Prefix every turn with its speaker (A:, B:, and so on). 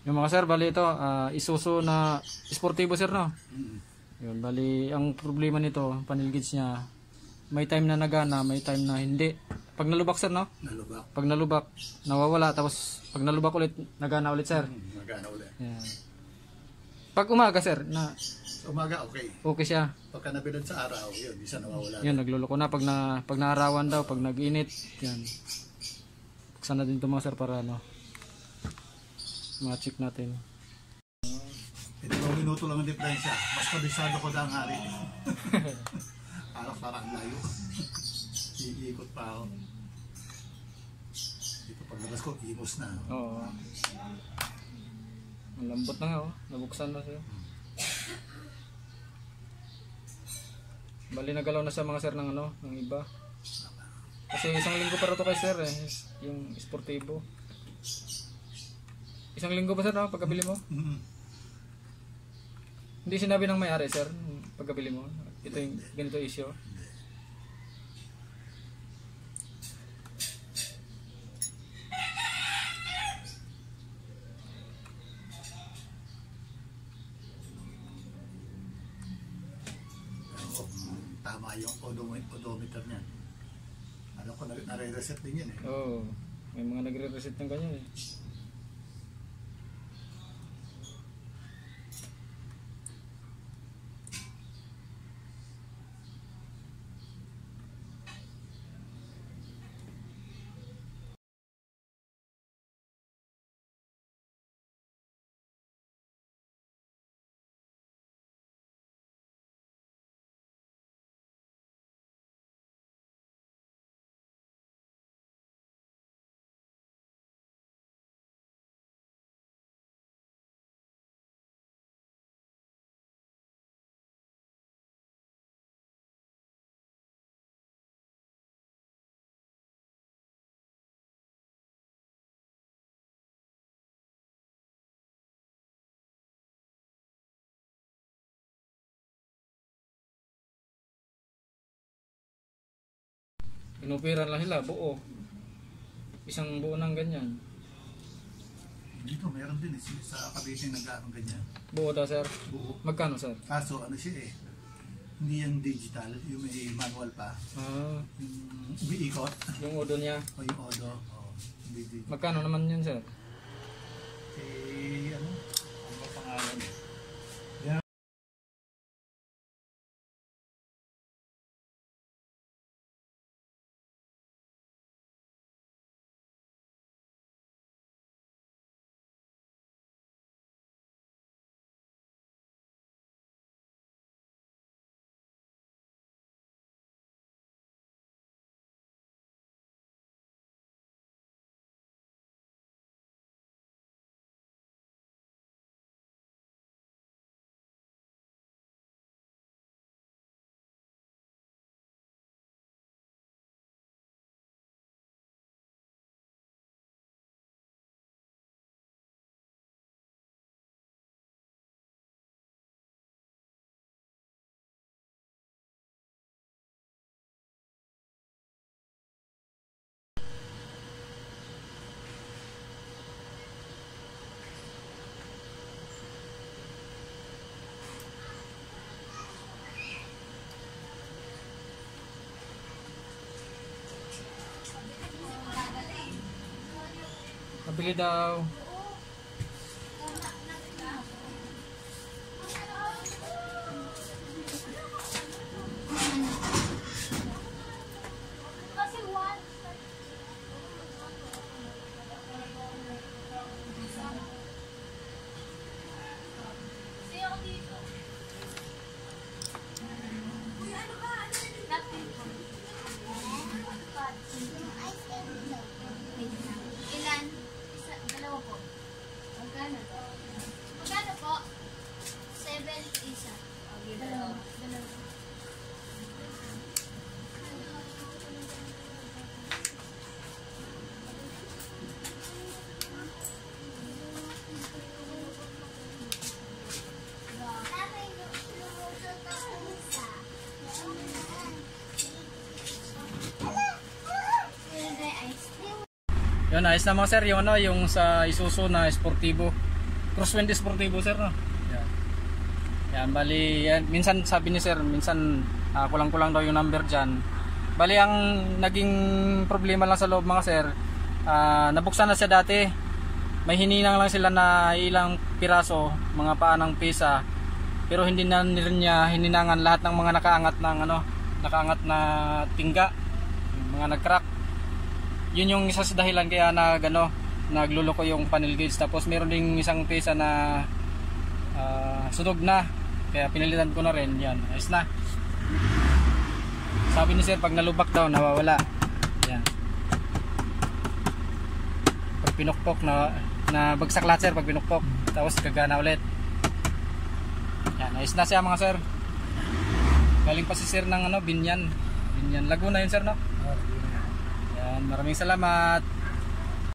A: Yung mga sir, bali ito, Isuzu na sportivo sir, no?
B: Mm.
A: Yun, bali, ang problema nito, panel gauge niya, may time na nagana, may time na hindi. Pag nalubak sir, no?
B: Nalubak.
A: Pag nalubak, nawawala, tapos pag nalubak ulit, nagana ulit sir.
B: Nagana ulit.
A: Yan. Pag umaga sir, na
B: Sa umaga, okay.
A: okay siya.
B: Pagka nabilad sa araw, yun, isa nawawala.
A: Yun, nagluloko na pag naarawan daw, pag nag-init, yan. Buksan na din ito mga sir para ano, ma-check natin.
B: Ito 2 minuto lang ang diferensya. Mas kabisado ko na ang hari. Parang layo. Iikot pa ako. Dito paglabas ko, imos na.
A: Oo. Ang lambot na nga, oh. Nabuksan na siya. Bali nagalaw na siya mga sir ng ano, ng iba. Kasi isang linggo para to kay sir eh, yung sportivo. Isang linggo ba sir, no? Pagkabili mo? Hindi sinabi ng may-ari sir, pagkabili mo. Ito yung ganito issue.
B: Tama yung odometer niyan. Alam ko, nare-reset din yan eh.
A: Oo, may mga nagre-reset ng ganyan eh. Inupiran lang sila, buo. Isang buo ng ganyan.
B: Dito, meron din eh. Sa Cavite nag-aarong ganyan.
A: Buo daw sir?
B: Buo.
A: Magkano sir?
B: Kaso, ano siya eh. Hindi yung digital, yung may manual pa. Yung umiikot.
A: Yung odo niya?
B: O yung odo. O, hindi digital.
A: Magkano naman yun sir?
B: Eh, ano? Ano ba pangalan eh?
A: Nabili daw.
C: Ilan? Dalawa po. Magkano po? Magkano po? 7 isa. Dalawa.
A: Yun, ayos na mga sir, yung ano, yung sa Isuzu na sportivo. Crosswind Sportivo sir, no? Yan, bali, yan, minsan sabi ni sir, minsan kulang-kulang daw yung number dyan. Bali, ang naging problema lang sa loob mga sir, nabuksan na siya dati. May hininang lang sila na ilang piraso, mga paa ng pisa. Pero hindi na rin niya hininangan lahat ng mga nakaangat ng nakaangat na tingga, mga nag-crack. Yun yung isa sa dahilan kaya nagluloko yung panel gauge. Tapos meron ding isang pisa na sunog na. Kaya pinilitan ko na rin yan. Ayos na. Sabi ni sir pag nalubak daw nawawala. Yan. Pag pinukpok na bagsak lahat sir pag pinukpok. Tapos gagana ulit. Yan. Ayos na siya mga sir. Galing pa si sir ng Binyan. Laguna yun sir, no? Yan. Maraming salamat.